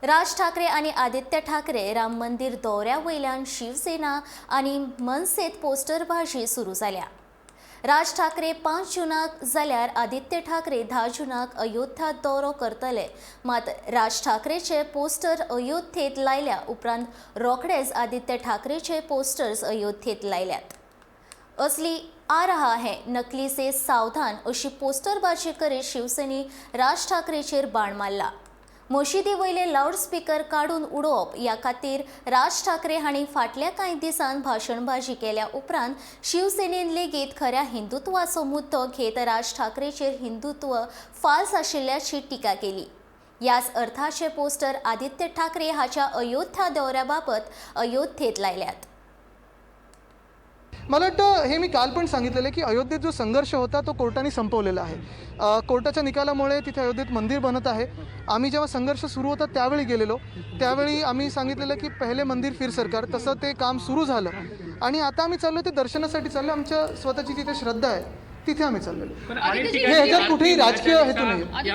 राज ठाकरे आणि आदित्य ठाकरे राम मंदिर दौऱ्या वयल्यान शिवसेना आणि मनसेत पोस्टरबाजी सुरू जाल्या। राज ठाकरे 5 जूनाक जाल्यार आदित्य ठाकरे 10 जूनाक अयोध्या दौरो करतले। मात राज ठाकरेचे पोस्टर अयोध्येत लायल्या उपरांत रोखडेच आदित्य ठाकरेचे पोस्टर्स अयोध्येत लायल्यात। असली आ रहा है नकली से सावधान अशी पोस्टरबाजी करीत शिवसेनी राज ठाकरेचेर बाण मारला। मशिदी वयले लाउडस्पीकर काढून उडोवप या खातीर राज ठाकरे हांणी फाटल्या कांय दिसांत भाशणबाजी केल्या उपरांत शिवसेनेन लेगीत खऱ्या हिंदुत्वाचो मुद्दो घेत राज ठाकरेचेर हिंदुत्व फाल्स आशिल्ल्याची टिका केली। याच अर्थाचे पोस्टर आदित्य ठाकरे हाच्या अयोध्या दौऱ्याबाबत अयोध्येत लायल्यात। मला वाटतं हे मी काल पण सांगितलेलं की अयोध्येत जो संघर्ष होता तो कोर्टाने संपवलेला आहे। कोर्टाच्या निकालामुळे तिथे अयोध्येत मंदिर बनत आहे। आम्ही जेव्हा संघर्ष सुरू होता त्यावेळी गेलेलो, त्यावेळी आम्ही सांगितलेलं की पहिले मंदिर फिर सरकार, तसं ते काम सुरू झालं आणि आता आम्ही चाललो ते दर्शनासाठी चाललो। आमच्या स्वतःची जिथे श्रद्धा आहे तिथे आम्ही चाललेलो। हे ह्याच्यात कुठेही राजकीय हेतू नाही।